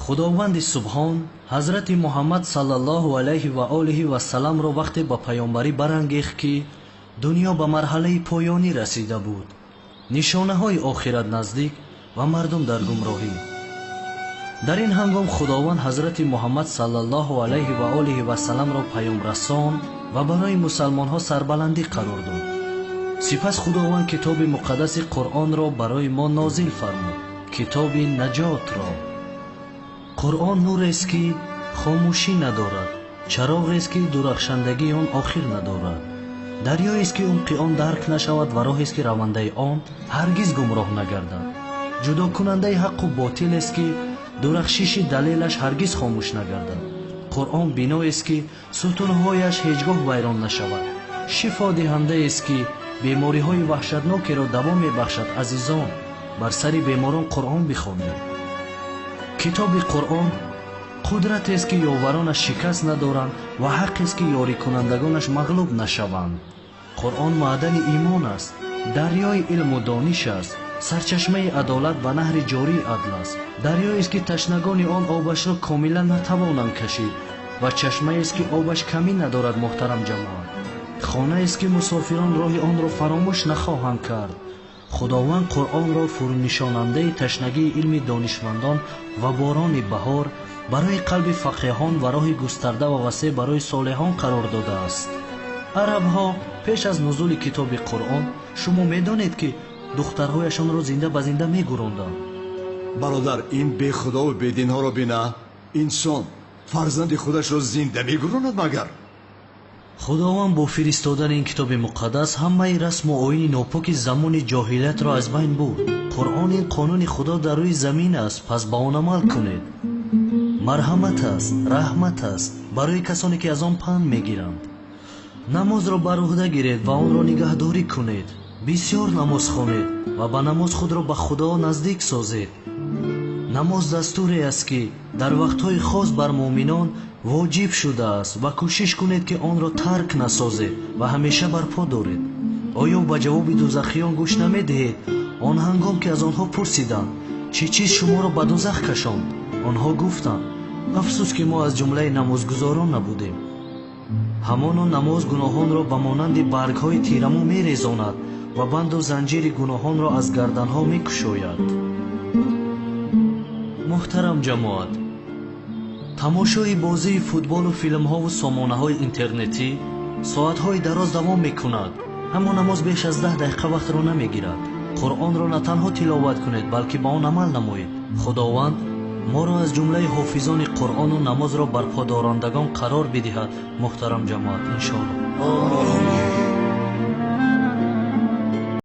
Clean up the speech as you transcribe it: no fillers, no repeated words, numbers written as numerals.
خداوند سبحان حضرت محمد صلی الله علیه و آله و سلام را وقتی با پیامبری برانگیخت که دنیا به مرحله پایانی رسیده بود، نشانه های آخرت نزدیک و مردم در گمراهی. در این هنگام خداوند حضرت محمد صلی الله علیه و آله و سلام را پیام رسان و برای مسلمان ها سربلندی قرار داد. سپس خداوند کتاب مقدس قرآن را برای ما نازل فرمود، کتاب نجات را. قرآن نور است که خاموشی ندارد، چراغ است که درخشندگی آن آخر ندارد، دریایی است که عمق آن درک نشود و راهی است که رونده آن هرگز گمراه نگردد. جدا کننده حق و باطل است که درخشش دلیلش هرگز خاموش نگردد. قرآن بینایی است که ستونهایش هیچگاه ویران نشود. شفا دهنده است که بیماری های وحشتناکی را دوا میبخشد. عزیزان، بر سر بیماران قرآن بخوانید. کتاب قرآن قدرت است که یاورانش شکست ندارند و حق است که یاری کنندگانش مغلوب نشوند. قرآن معدن ایمان است، دریای علم و دانش است، سرچشمه عدالت و نهر جاری عدل است. دریایی است که تشنگان آن آبش را کاملا نتوانند کشید و چشمه است که آبش کمی ندارد. محترم جماعت، خانه است که مسافران راه آن را فراموش نخواهند کرد. خداوند قرآن را فرونشاننده تشنگی علم دانشمندان و باران بهار برای قلب فقیهان و راه گسترده و وسیع برای صالحان قرار داده است. عرب ها پیش از نزول کتاب قرآن شما میدانید که دخترهایشان را زنده به زنده میگراندند. برادر، این بی خدا و بی دین ها را بینه. انسان فرزند خودش را زنده میگراند مگر؟ خداوند با فرستادن این کتاب مقدس همه رسم و آیین ناپاک زمان جاهلیت را از بین برد. قرآن این قانون خدا در روی زمین است، پس با آن عمل کنید. مرحمت است، رحمت است برای کسانی که از آن پند میگیرند. نماز را بر عهده گیرید و آن را نگهداری کنید. بسیار نماز خوانید و با نماز خود را به خدا نزدیک سازید. نماز دستوری است که در وقتهای خاص بر مؤمنان واجب شده است و کوشش کنید که آن را ترک نسازید و همیشه برپا دارید. آیا به جواب دوزخیان گوش نمیدهید؟ آن هنگام که از آنها پرسیدند چه چیز شما را به دوزخ کشاند، آنها گفتند افسوس که ما از جمله نمازگزاران نبودیم. همان نماز گناهان را به مانند برگ‌های تیرمو می‌ریزاند و بند و زنجیر گناهان را از گردن‌ها می‌کشاید. محترم جماعت، تماشای بازی فوتبال و فیلم‌ها و سامانه‌های اینترنتی ساعت‌های دراز دوام می‌کند، اما نماز بیش از 10 دقیقه وقت را نمی‌گیرد. قرآن را نه تنها تلاوت کنید بلکه با آن عمل نمایید. خداوند ما را از جمله حافظان قرآن و نماز را برپا دارندگان قرار بدهد. محترم جماعت، انشاءالله.